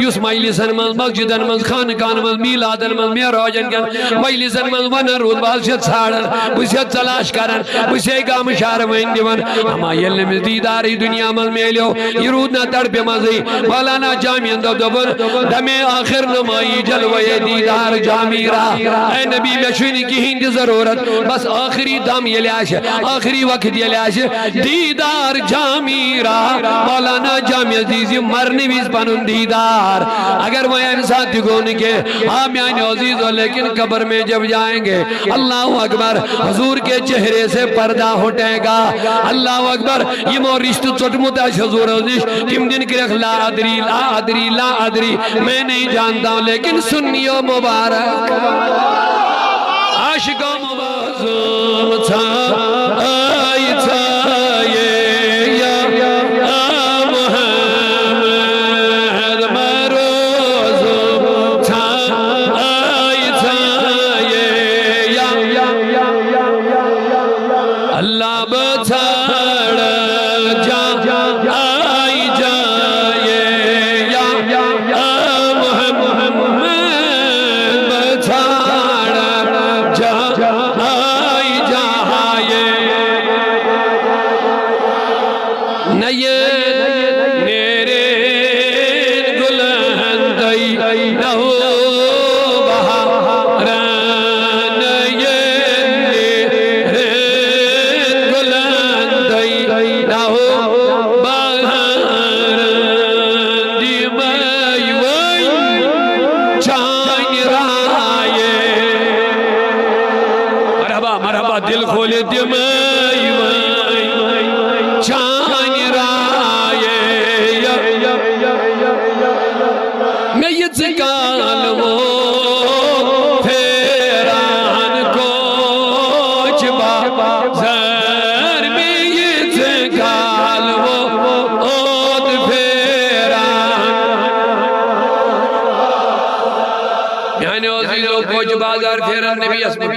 یس مجلسن من مسجدن من خانقاہن من میلادن من معراجن کن مجلسن من ونن رود بال سے ژھانڈن بہ سے تلاش کرن بہ سے گام شاروین دیون اما یل نمس دیدار دنیا من میلیو یہ رود نہ تڑپ مزی مولانا جامع دبن دمے آخر نمائی جلوے دیدار جامیرا اے نبی میں چھوئی کہیں دی ضرورت بس آخری دم یہ لیاش آخری وقت یہ لیاش دیدار جامیرا مولانا جامع عزیزی مرنی ویز پنن دیدار اگر وہ انسان دکھون کے آمیان عزیز ہو لیکن قبر میں جب جائیں گے اللہ اکبر حضور کے چہرے سے پردہ ہٹے گا اللہ اکبر یہ مو رشت چٹمتا حضور عزیز کم دن کرخ لا ادری لا ادری لا ادری میں نہیں جانتا ہوں لیکن سنیو مبارک عاشقوں مبازم تھا آئی تھا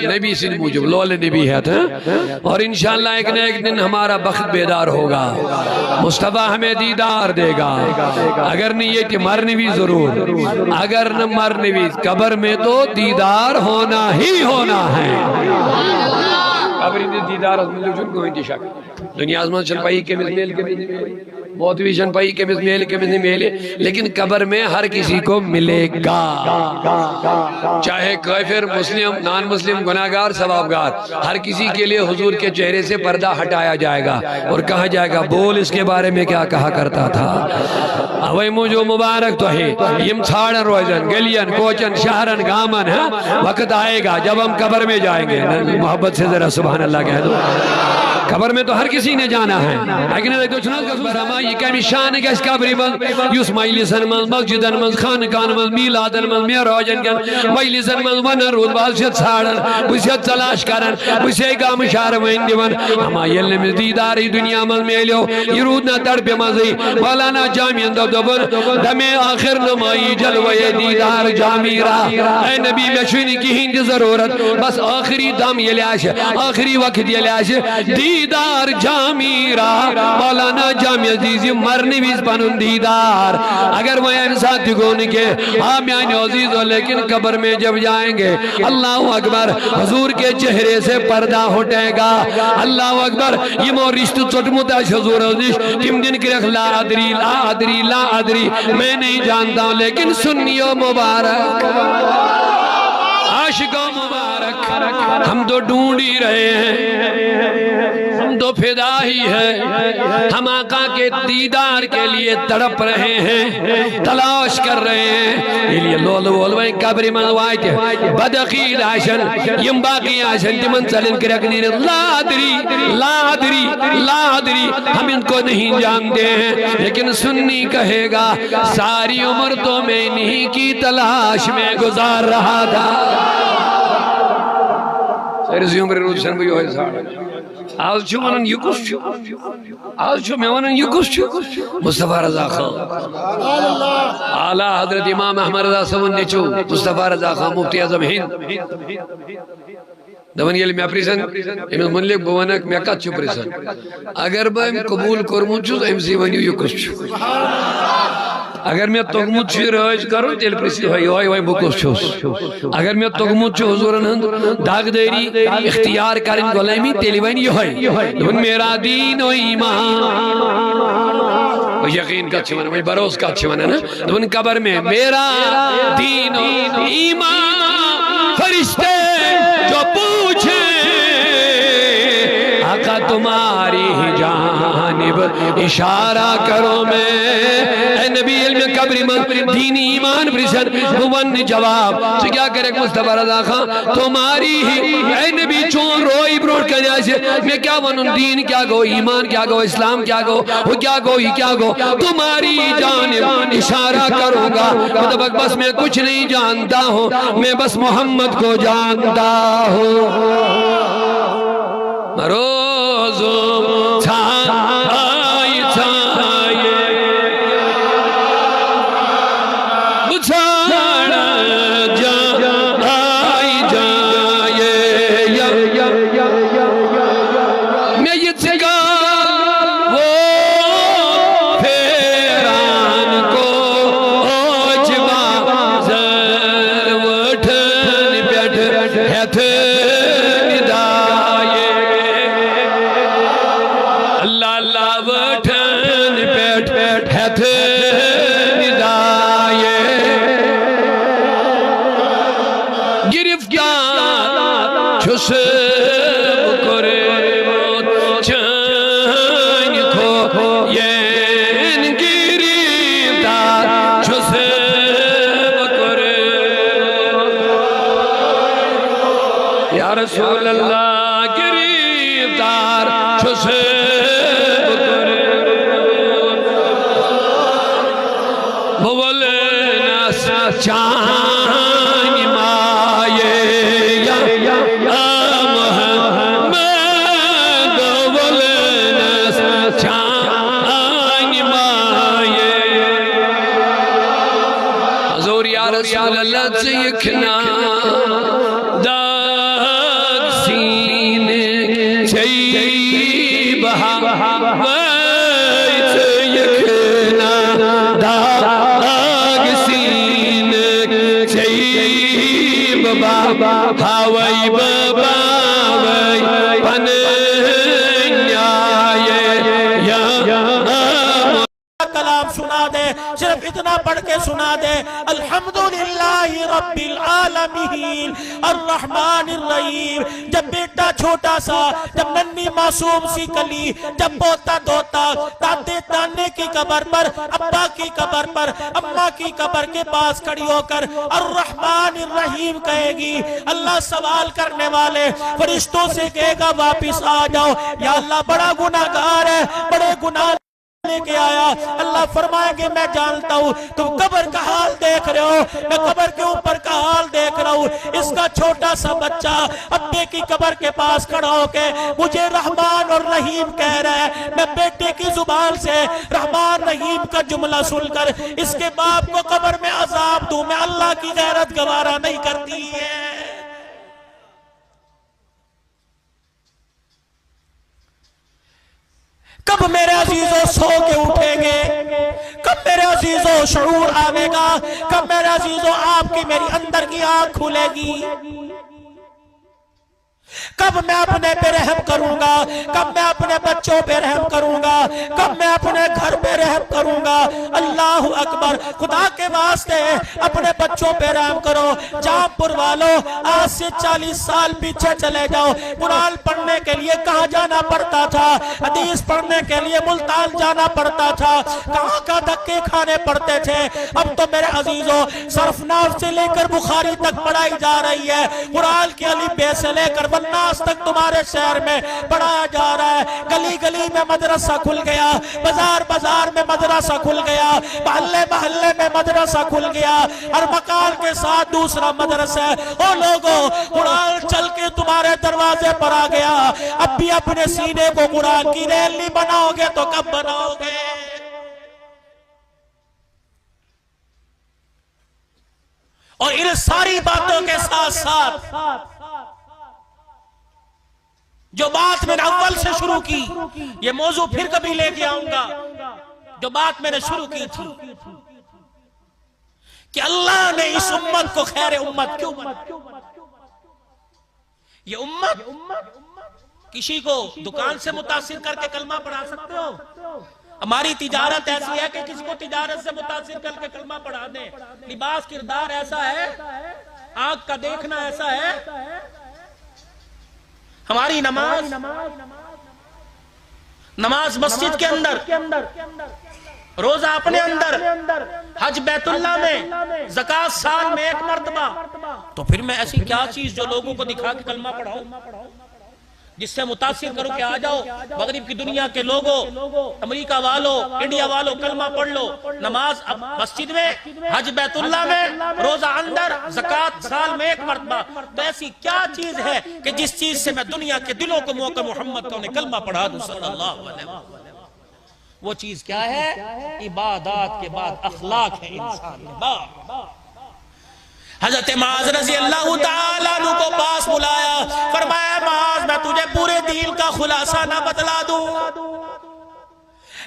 نبی سے موجب لول نبی ہے اور انشاءاللہ ایک نہ ایک دن ہمارا بخت بیدار ہوگا مصطفیٰ ہمیں دیدار دے گا اگر نہیں یہ کہ مرنے بھی ضرور اگر نہ مرنے بھی قبر میں تو دیدار ہونا ہی ہونا ہے قبر اندر دیدار از ملو جن کو ہی شک دنیا از من چل پائی کے مزمیل کے مزمیل بہت بھی جن پائی کے مزمیل کے مزمیل لیکن قبر میں ہر کسی کو ملے گا چاہے کافر مسلم نان مسلم گناہگار ثوابگار ہر کسی کے لیے حضور کے چہرے سے پردہ ہٹایا جائے گا اور کہا جائے گا بول اس کے بارے میں کیا کہا کرتا تھا اوے مجھو مبارک تو ہے یم چھاڑن روزن گلین کوچن شہرن گامن وقت آئے گا جب ہم قبر میں جائیں گے محبت سے ذرا سبحان اللہ کہہ دو قبر میں تو ہر کسی نے جانا ہے لیکن تو چنانچہ یہ کمی شان ہے کہ اس قبری من یس مجلسن من مسجدن من خانقاہن من میلادن من معراجن کن مجلسن من ونن رود بال سے ژھانڈن بہ سے تلاش کرن بہ سے گام شاروین دیون اما یل نمس دیدار دنیا من میلیو یہ رود نہ تڑپ مزی مولانا جامع دبن دمے آخر نمائی جلوے دیدار جامیرا اے نبی میں چھوئی کہیں دی ضرورت بس آخری دم یہ لیاش آخری وقت یہ لیاش دیدار جامیرا مولانا جامع عزیزی مرنی ویز پنن دیدار اگر وہ انسان دکھون کے آمیان عزیز ہو لیکن قبر میں جب جائیں گے اللہ اکبر حضور کے چہرے سے پردہ ہٹے گا اللہ اکبر یہ مو رشت چٹمتا حضور عزیز کم دن کرخ لا ادری لا ادری لا ادری میں نہیں جانتا ہوں لیکن سنیو مبارک عاشقوں مبارک ہم تو ڈھونڈ ہی رہے ہیں ہم تو فدا ہی ہے ہم آقا کے دیدار کے لیے تڑپ رہے ہیں تلاش کر رہے ہیں یہ لیے لول وولویں قبری منوائی کے بدقید آشن یم باقی آشن جمن چلن کرکنی لا ادری لا ادری لا ادری ہم ان کو نہیں جانتے ہیں لیکن سنی کہے گا ساری عمر تو میں نہیں کی تلاش میں گزار رہا تھا سیرسی عمر روز سن بھی ہوئے ساڑھا آج چھو منن یکس چھو آج چھو میں منن یکس چھو مصطفیٰ رضا خان اعلیٰ حضرت امام احمد رضا سون نے چھو مصطفیٰ رضا خان مفتی اعظم ہند دون یل میں پریسن امس ملک بونک میں کت چھ پریسن اگر بہ قبول کورمت چھس ام سی ونیو یہ کس چھ اگر میں توگمت چھ رائج کرو تیل پریسی ہوئی بہ کس چھس اگر میں توگمت چھ حضورن ہند داغداری اختیار کرن غلامی تیل ون یہ دون میرا دین و ایمان یقین کت چھ ونن بروس کت چھ ونن دون قبر میں میرا دین و ایمان فرشتے جو پوچھے آقا تمہاری جانب اشارہ کرو میں اے نبی علم قبری من دین ایمان پرسن بون جواب سے کیا کرے مصطفیٰ رضا خان تمہاری ہی اے نبی چون روئی بروٹ کرنے آئیسے میں کیا ونن دین کیا گو ایمان کیا گو اسلام کیا گو وہ کیا گو ہی کیا گو تمہاری جانب اشارہ کروں گا مطلب بس میں کچھ نہیں جانتا ہوں میں بس محمد کو جانتا ہوں روزو چھائی چھائی بچھاڑا جائی جائے میں یہ چکا وہ پھیران کو اوچوا زر وٹھن بیٹھ ہیتھ چھس بکرے چین کو ین گریدار چھس بکرے یا رسول اللہ گریدار چھس بکرے بولنا چان مائے رسول اللہ چیکنا داغ سینے چیب وی چیکنا داغ سینے چیب ہاوی باباوی کلام سنا دے صرف اتنا پڑھ کے سنا دے الحمدللہ رب العالمین الرحمن الرحیم جب بیٹا چھوٹا سا جب ننی معصوم سی کلی جب بوتا دوتا دادے دانے کی قبر پر ابا کی قبر پر اماں کی قبر کے پاس کھڑی ہو کر الرحمن الرحیم کہے گی اللہ سوال کرنے والے فرشتوں سے کہے گا واپس آ جاؤ یا اللہ بڑا گناہگار ہے بڑے گناہ لے کے آیا اللہ فرمائے گے میں جانتا ہوں تم قبر کا حال دیکھ رہے ہو میں قبر کے اوپر کا حال دیکھ رہا ہوں اس کا چھوٹا سا بچہ ابے کی قبر کے پاس کھڑا ہو کے مجھے رحمان اور رحیم کہہ رہا ہے میں بیٹے کی زبان سے رحمان رحیم کا جملہ سن کر اس کے باپ کو قبر میں عذاب دوں میں اللہ کی غیرت گوارا نہیں کرتی ہے کب میرے عزیزوں سو کے اٹھیں گے کب میرے عزیزوں شعور آوے گا کب میرے عزیزوں آپ کی میری اندر کی آنکھ کھلے گی کب میں اپنے پہ رحم کروں گا کب میں اپنے بچوں پہ رحم کروں گا کب میں اپنے گھر پہ رحم کروں گا اللہ اکبر خدا کے واسطے اپنے بچوں پہ رحم کرو جام پور والوں آج سے 40 سال پیچھے چلے جاؤ قرآن پڑھنے کے لیے کہاں جانا پڑتا تھا حدیث پڑھنے کے لیے ملتان جانا پڑتا تھا کہاں کا دھکے کھانے پڑتے تھے اب تو میرے عزیزوں صرفناف سے لے کر بخاری تک پڑھائی جا رہی ہے قرآن کی الف بے سے لے کر والناس تک تمہارے شہر میں پڑھایا جا رہا ہے گلی گلی میں مدرسہ کھل گیا بازار بازار میں مدرسہ کھل گیا محلے محلے میں مدرسہ کھل گیا ہر مکان کے ساتھ دوسرا مدرسہ ہے او لوگوں قرآن چل کے تمہارے دروازے پر آ گیا اب بھی اپنے سینے کو قرآن کی ریل نہیں بناؤ گے تو کب بناؤ گے اور ان ساری باتوں کے ساتھ ساتھ جو بات میں نے اول سے شروع کی، یہ موضوع پھر کبھی لے کے آؤں گا، جو بات میں نے شروع کی تھی کہ اللہ نے اس امت کو خیر امت کیوں بنایا۔ یہ امت کسی کو دکان سے متاثر کر کے کلمہ پڑھا سکتے ہو؟ ہماری تجارت ایسی ہے کہ کسی کو تجارت سے متاثر کر کے کلمہ پڑھا دیں، لباس کردار ایسا ہے، آنکھ کا دیکھنا ایسا ہے، ہماری نماز مسجد کے اندر، روزہ اپنے اندر، حج بیت اللہ میں، زکوٰۃ سال میں ایک مرتبہ، تو پھر میں ایسی کیا چیز جو لوگوں کو دکھا کے کلمہ پڑھاؤں، جس سے متاثر کرو کہ آ جاؤ مغرب کی دنیا کے لوگوں، امریکہ والوں، انڈیا والوں، کلمہ پڑھ لو، نماز مسجد میں، حج بیت اللہ میں، روزہ اندر، زکوٰۃ سال میں ایک مرتبہ۔ تو ایسی کیا چیز ہے کہ جس چیز سے میں دنیا کے دلوں کو موقع محمد کو کلمہ پڑھا دوں صلی اللہ علیہ وسلم؟ وہ چیز کیا ہے؟ عبادات کے بعد اخلاق ہے انسان کے بعد۔ حضرت معاذ رضی اللہ تعالیٰ عنہ کو پاس بلایا، فرمایا معاذ میں تجھے پورے دین کا خلاصہ نہ بتلا دوں،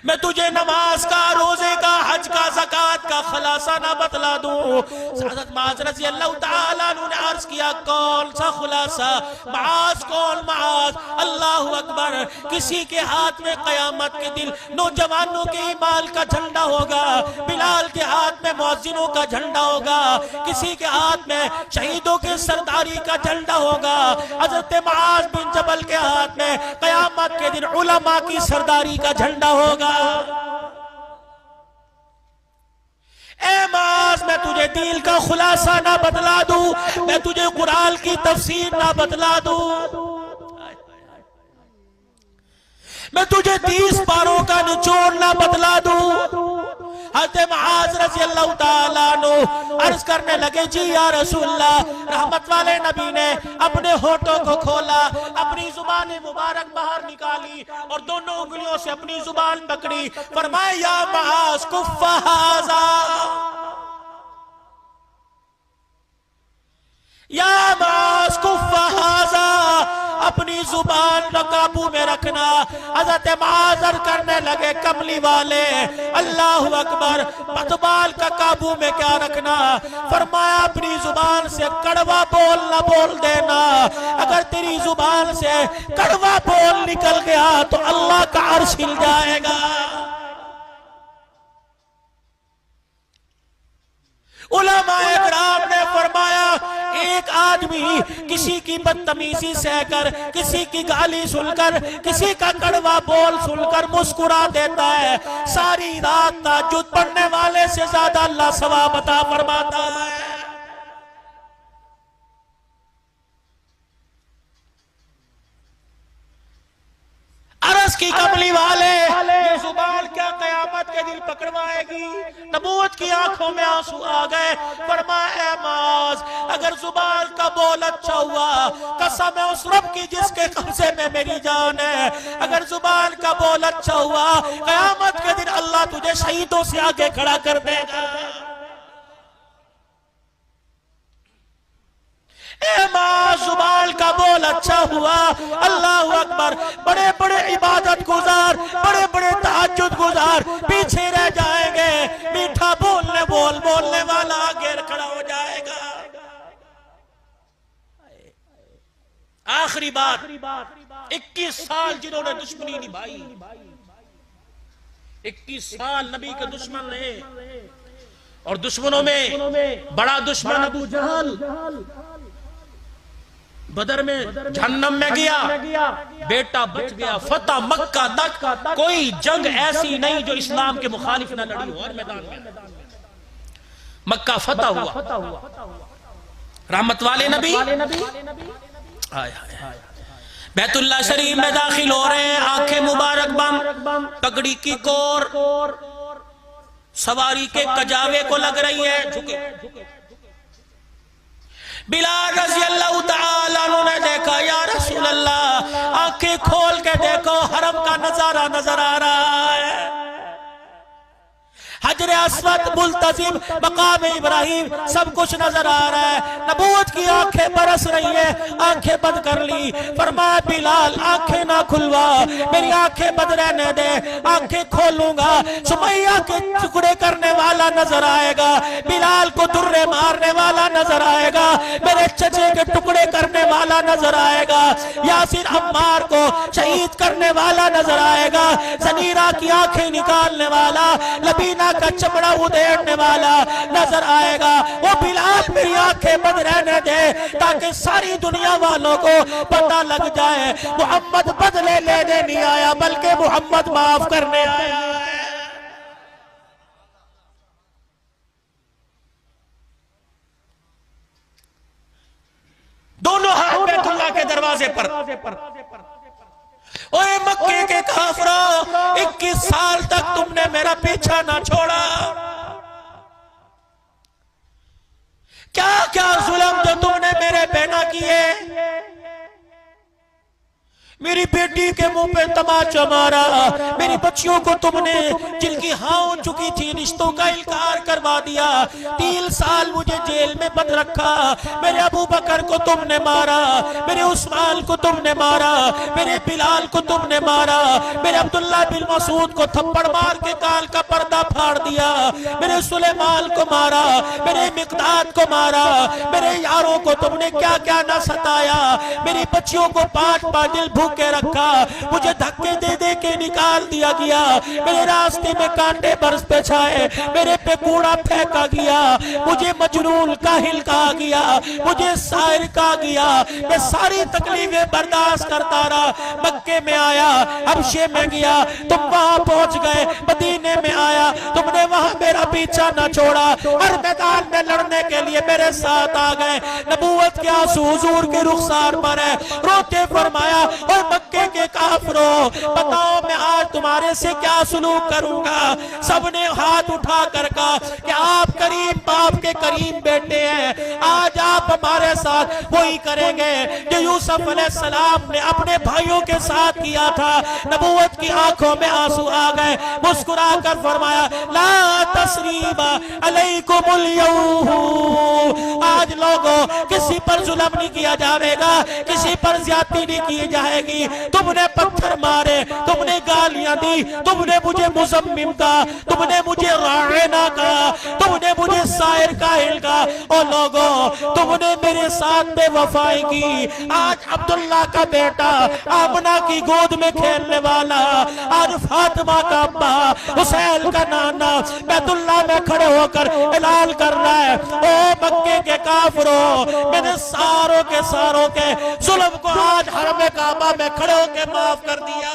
میں تجھے نماز کا، روزے کا، حج کا، زکوٰۃ کا خلاصہ نہ بتلا دوں؟ حضرت معاذ رضی اللہ تعالیٰ عنہ نے عرض کیا کون سا خلاصہ؟ معاذ کون معاذ؟ اللہ اکبر۔ کسی کے ہاتھ میں قیامت کے دن نوجوانوں کے ایمان کا جھنڈا ہوگا، بلال کے ہاتھ میں مؤذنوں کا جھنڈا ہوگا، کسی کے ہاتھ میں شہیدوں کے سرداری کا جھنڈا ہوگا۔ حضرت معاذ بن جبل کے ہاتھ میں قیامت کے دن علماء کی سرداری کا جھنڈا ہوگا۔ اے معاذ میں تجھے دین کا خلاصہ نہ بتلا دوں، میں تجھے قرآن کی تفسیر نہ بتلا دوں، میں تجھے 30 پاروں کا نچوڑ نہ بتلا دوں؟ حضرت معاذ رضی اللہ تعالیٰ عنہ عرض کرنے لگے جی یا رسول اللہ۔ رحمت والے نبی نے اپنے ہونٹوں کو کھولا، اپنی زبان مبارک باہر نکالی اور دونوں انگلیوں سے اپنی زبان پکڑی، فرمایا یا معاذ کف ھذا، یا معاذ کف ھذا، اپنی زبان قابو میں رکھنا۔ حضرت معاذ کرنے لگے کملی والے اللہ اکبر، پتبال کا قابو میں کیا رکھنا؟ فرمایا اپنی زبان سے کڑوا بول نہ بول دینا، اگر تیری زبان سے کڑوا بول نکل گیا تو اللہ کا عرش ہل جائے گا۔ علماء اکرام نے فرمایا ایک آدمی کسی کی بدتمیزی سہ کر، کسی کی گالی سن کر، کسی کا کڑوا بول سن کر مسکرا دیتا ہے، ساری رات تہجد پڑھنے والے سے زیادہ اللہ ثواب عطا فرماتا ہے۔ عرض کی کملی والے یہ زبان کیا قیامت کے دن پکڑوائے گی؟ نبوت کی آنکھوں میں آنسو آ گئے، فرمایا اے معاذ اگر زبان کا بول اچھا ہوا، قسم ہے اس رب کی جس کے قبضے میں میری جان ہے، اگر زبان کا بول اچھا ہوا قیامت کے دن اللہ تجھے شہیدوں سے آگے کھڑا کر دے گا۔ اے ماں زبان کا بول اچھا ہوا، اللہ اکبر، بڑے بڑے عبادت گزار، بڑے بڑے تہجد گزار پیچھے رہ جائیں گے، میٹھا بولنے والا آگے کھڑا ہو جائے گا۔ آخری بات، 21 سال جنہوں نے دشمنی نبھائی، 21 سال نبی کے دشمن رہے، اور دشمنوں میں بڑا دشمن ابو جہل بدر میں جہنم میں گیا، بیٹا بچ گیا، فتح مکہ تک کوئی جنگ ایسی نہیں جو اسلام کے مخالف نہ لڑی ہو، ہر میدان میں مکہ فتح ہوا۔ رحمت والے نبی بیت اللہ شریف میں داخل ہو رہے ہیں، آنکھیں مبارک بند، پگڑی کی کور سواری کے کجاوے کو لگ رہی ہے، جھکے۔ بلال رضی اللہ تعالیٰ عنہ نے دیکھا یا رسول اللہ آنکھیں کھول کے دیکھو حرم کا نظارہ نظر آ رہا ہے۔ حجر اسود، ملتزم، مقام ابراہیم، سب کچھ نظر آ رہا ہے۔ نبوت کی آنکھیں برس رہی ہیں، آنکھیں بند کر لی۔ فرمایا بلال آنکھیں نہ کھلوا، میری آنکھیں بند رہنے دے، آنکھیں کھولوں گا سمیہ کے ٹکڑے کرنے والا نظر آئے گا، بلال کو درے مارنے والا نظر آئے گا، میرے چچے کے ٹکڑے کرنے والا نظر آئے گا، یاسر عمار کو شہید کرنے والا نظر آئے گا، زنیرہ کی آنکھیں نکالنے والا، لبینہ کا چمڑا ادھیڑنے والا نظر آئے گا۔ وہ بلال میری آنکھیں بند رہنے دے تاکہ ساری دنیا والوں کو پتہ لگ جائے محمد بدلے لینے نہیں آیا بلکہ محمد معاف کرنے آیا ہے۔ دونوں ہاتھ بیت اللہ کے دروازے پر۔ اوے مکے کے کافروں، 21 سال تک تم نے میرا پیچھا نہ چھوڑا، کیا کیا ظلم جو تم نے میرے پہ نہ کیے، میری بیٹی کے منہ پہ تماچا مارا، میری بچیوں کو تم نے جن کی ہاں ہو چکی تھی رشتوں کا انکار کروا دیا، 3 سال مجھے جیل میں بند رکھا، میرے ابو بکر کو تم نے مارا، میرے عثمان کو تم نے مارا، میرے بلال کو تم نے مارا، میرے عبداللہ بن مسعود کو تھپڑ مار کے کال کا پردہ پھاڑ دیا، میرے سلیمان کو مارا، میرے مقداد کو مارا، میرے یاروں کو تم نے کیا کیا نہ ستایا، میری بچیوں کو 5 دن بھوک کے رکھا، مجھے دھکے دے دے کے نکال دیا گیا، میرے راستے میں کانٹے برس پہ چھائے، میرے پہ کوڑا پھینکا گیا، مجھے مجنون کاہل کہا گیا، مجھے سائر کہا گیا، میں ساری تکلیفیں برداشت کرتا رہا، مکے میں آیا، حبشے میں گیا، تم وہاں پہنچ گئے، مدینے میں آیا، تم نے وہاں میرا پیچھا نہ چھوڑا، ہر میدان میں لڑنے کے لیے میرے ساتھ آ گئے، نبوت کے آنسو حضور کے رخسار پر ہے، روتے فرمایا اور مکے کے کافروں بتاؤ میں آج تمہارے سے کیا سلوک کروں گا، سب نے ہاتھ اٹھا کر کہا کہ آپ کریم باپ کے کریم بیٹے ہیں، آج آپ ہمارے ساتھ وہی کریں گے جو یوسف علیہ السلام نے اپنے بھائیوں کے ساتھ کیا تھا۔ نبوت کی آنکھوں میں آنسو آ گئے، مسکرا کر فرمایا لا تثریب علیکم اليوم، آج لوگوں کسی پر ظلم نہیں کیا جائے گا، کسی پر زیادتی نہیں کی جائے گی، تم نے پتھر مارے، تم نے گالیاں دی، تم نے مجھے مزمم کہا، تم نے مجھے راعنا کہا، تم نے مجھے سائر کاہل کہا، اور لوگوں تم نے میرے ساتھ بے وفائی کی، آج عبداللہ کا بیٹا آمنہ کی گود میں کھیلنے والا، آج فاطمہ کا ابا، حسین کا نانا بیت اللہ میں کھڑے ہو کر اعلان کر رہا ہے او مکے کے کافروں، میں نے ساروں کے ظلم کو آج حرم کعبہ میں کھڑے ہو کے معاف کر دیا۔